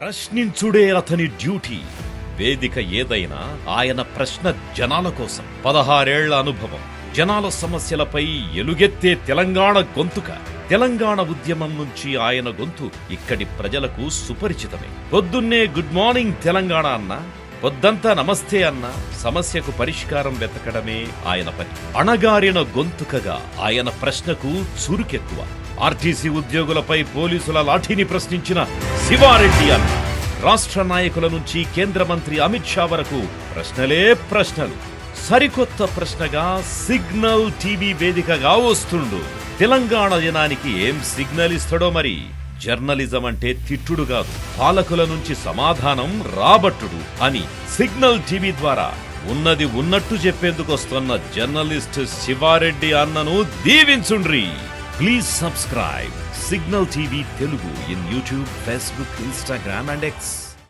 ప్రశ్నించుడే అతని డ్యూటీ. వేదిక ఏదైనా ఆయన ప్రశ్న జనాల కోసం. 16 ఏళ్ల అనుభవం, జనాల సమస్యలపై ఎలుగెత్తే తెలంగాణ గొంతుక. తెలంగాణ ఉద్యమం నుంచి ఆయన గొంతు ఇక్కడి ప్రజలకు సుపరిచితమే. పొద్దున్నే గుడ్ మార్నింగ్ తెలంగాణ అన్నా, పొద్దంతా నమస్తే అన్నా సమస్యకు పరిష్కారం వెతకడమే ఆయన పని. అణగారిన గొంతుకగా ఆయన ప్రశ్నకు చురుకెక్కువ. ఆర్టీసీ ఉద్యోగులపై పోలీసుల లాఠీని ప్రశ్నించిన శివారెడ్డి అన్న, రాష్ట్ర నాయకుల నుంచి కేంద్ర మంత్రి అమిత్ షా వరకు ప్రశ్నలే ప్రశ్నలు. సరికొత్త ప్రశ్నగా సిగ్నల్ టీవీ వేదికగా వస్తుండు. తెలంగాణ జనానికి ఏం సిగ్నల్ ఇస్తాడో మరి. జర్నలిజం అంటే తిట్టుడు కాదు, పాలకుల నుంచి సమాధానం రాబట్టుడు అని సిగ్నల్ టీవీ ద్వారా ఉన్నది ఉన్నట్టు చెప్పేందుకు వస్తున్న జర్నలిస్ట్ శివారెడ్డి అన్నను దీవించుండ్రి. Please subscribe Signal TV Telugu in YouTube, Facebook, Instagram and X.